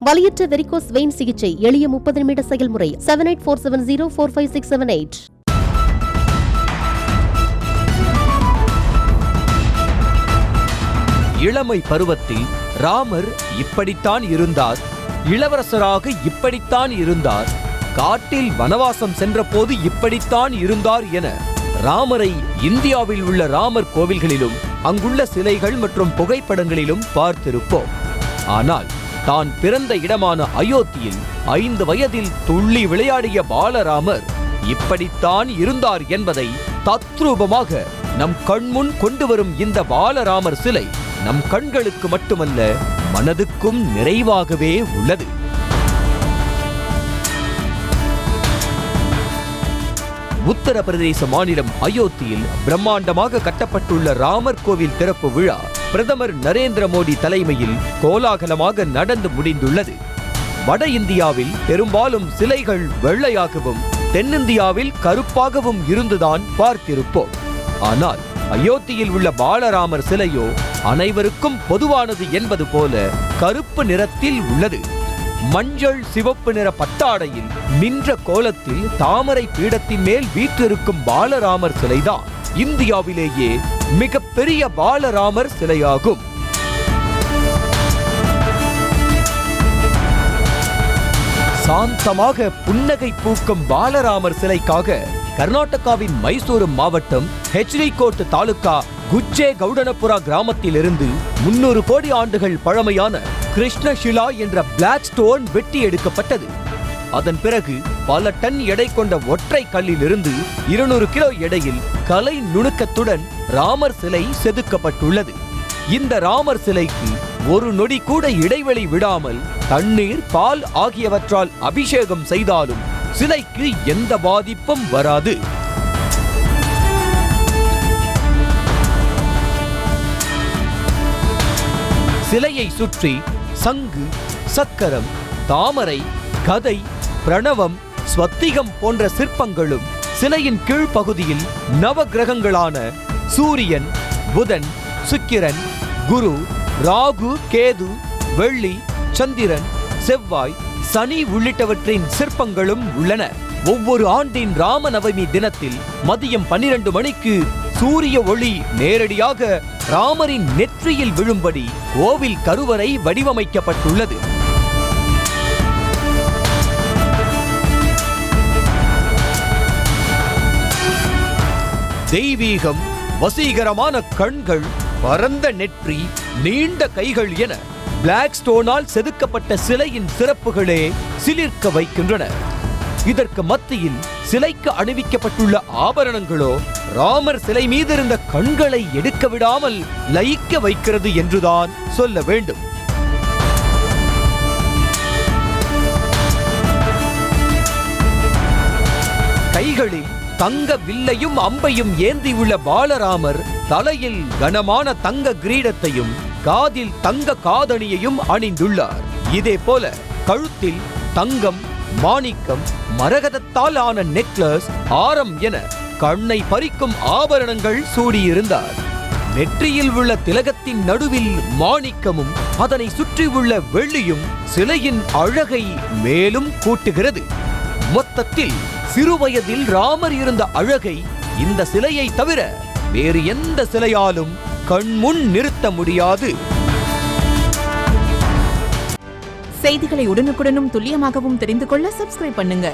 வலியற்ற varicose vein சிகிச்சை எளிய 30 நிமிட செயல்முறை. 7847045678. இளமை பருவத்தில் ராமர் இப்படித்தான் இருந்தார், இளவரசராக இப்படித்தான் இருந்தார், காட்டில் வனவாசம் சென்றபோது இப்படித்தான் இருந்தார் என ராமரை இந்தியாவில் உள்ள ராமர் கோவில்களிலும் அங்குள்ள சிலைகள் மற்றும் புகைப்படங்களிலும் பார்த்திருப்போம். ஆனால் தான் பிறந்த இடமான அயோத்தியில் 5 வயதில் துள்ளி விளையாடிய பாலராமர் இப்படித்தான் இருந்தார் என்பதை தத்ரூபமாக நம் கண்முன் கொண்டு வரும் இந்த பாலராமர் சிலை நம் கண்களுக்கு மட்டுமல்ல, மனதுக்கும் நிறைவாகவே உள்ளது. உத்தரப்பிரதேச மாநிலம் அயோத்தியில் பிரம்மாண்டமாக கட்டப்பட்டுள்ள ராமர் கோவில் திறப்பு விழா பிரதமர் நரேந்திர மோடி தலைமையில் கோலாகலமாக நடந்து முடிந்துள்ளது. வட இந்தியாவில் பெரும்பாலும் சிலைகள் வெள்ளையாகவும் தென்னிந்தியாவில் கருப்பாகவும் இருந்துதான் பார்த்திருப்போம். ஆனால் அயோத்தியில் உள்ள பாலராமர் சிலையோ அனைவருக்கும் பொதுவானது என்பது போல கருப்பு நிறத்தில் உள்ளது. மஞ்சள் சிவப்பு நிற பட்டாடையில் நின்ற கோலத்தில் தாமரை பீடத்தின் மேல் வீற்றிருக்கும் பாலராமர் சிலைதான் இந்தியாவிலேயே மிக பெரிய பாலராமர் சிலையாகும். சாந்தமாக புன்னகை பூக்கும் பாலராமர் சிலைக்காக கர்நாடகாவின் மைசூரு மாவட்டம் ஹெச்டிகோட் தாலுகா குஜ்ஜே கவுடனபுரா கிராமத்தில் இருந்து 300 கோடி ஆண்டுகள் பழமையான கிருஷ்ணஷிலா என்ற பிளாக் ஸ்டோன் வெட்டி எடுக்கப்பட்டது. அதன் பிறகு பல டன் எடை கொண்ட ஒற்றை கல்லில் இருந்து 200 கிலோ எடையில் கலை நுணுக்கத்துடன் ராமர் சிலை செதுக்கப்பட்டுள்ளது. இந்த ராமர் சிலைக்கு ஒரு நொடி கூட இடைவெளி விடாமல் தண்ணீர், பால் ஆகியவற்றால் அபிஷேகம் செய்தாலும் சிலைக்கு எந்த பாதிப்பும் வராது. சிலையை சுற்றி சங்கு, சக்கரம், தாமரை, கதை, பிரணவம், ஸ்வத்திகம் போன்ற சிற்பங்களும் சிலையின் கீழ்ப்பகுதியில் நவ கிரகங்களான சூரியன், புதன், சுக்கிரன், குரு, ராகு, கேது, வெள்ளி, சந்திரன், செவ்வாய், சனி உள்ளிட்டவற்றின் சிற்பங்களும் உள்ளன. ஒவ்வொரு ஆண்டின் ராமநவமி தினத்தில் மதியம் 12 மணிக்கு சூரிய ஒளி நேரடியாக ராமரின் நெற்றியில் விழும்படி கோவில் கருவறை வடிவமைக்கப்பட்டுள்ளது. தெய்வீகம், வசீகரமான கண்கள், பரந்த நெற்றி, நீண்ட கைகள் என பிளாக் ஸ்டோனால் செதுக்கப்பட்ட சிலையின் சிறப்புகளே சிலிர்க்க வைக்கின்றன. இதற்கு மத்தியில் சிலைக்கு அணிவிக்கப்பட்டுள்ள ஆபரணங்களோ ராமர் சிலை மீது இருந்த கண்களை எடுக்க விடாமல் லயிக்க வைக்கிறது என்றுதான் சொல்ல வேண்டும். கைகளில் தங்க வில்லையும் அம்பையும் ஏந்தியுள்ள பாலராமர் தலையில் கனமான தங்க கிரீடத்தையும் காதில் தங்க காதணியையும் அணிந்துள்ளார். இதே போல கழுத்தில் தங்கம், மாணிக்கம், மரகதத்தால் ஆன நெக்லஸ், ஆரம் என கண்ணை பறிக்கும் ஆபரணங்கள் சூடியிருந்தார். நெற்றியில் உள்ள திலகத்தின் நடுவில் மாணிக்கமும் அதனை சுற்றியுள்ள வெள்ளியும் சிலையின் அழகை மேலும் கூட்டுகிறது. மொத்தத்தில் சிறுவயதில் ராமர் இருந்த அழகை இந்த சிலையை தவிர வேறு எந்த சிலையாலும் கண்முன் நிறுத்த முடியாது. செய்திகளை உடனுக்குடனும் துல்லியமாகவும் தெரிந்து கொள்ள சப்ஸ்கிரைப் பண்ணுங்க.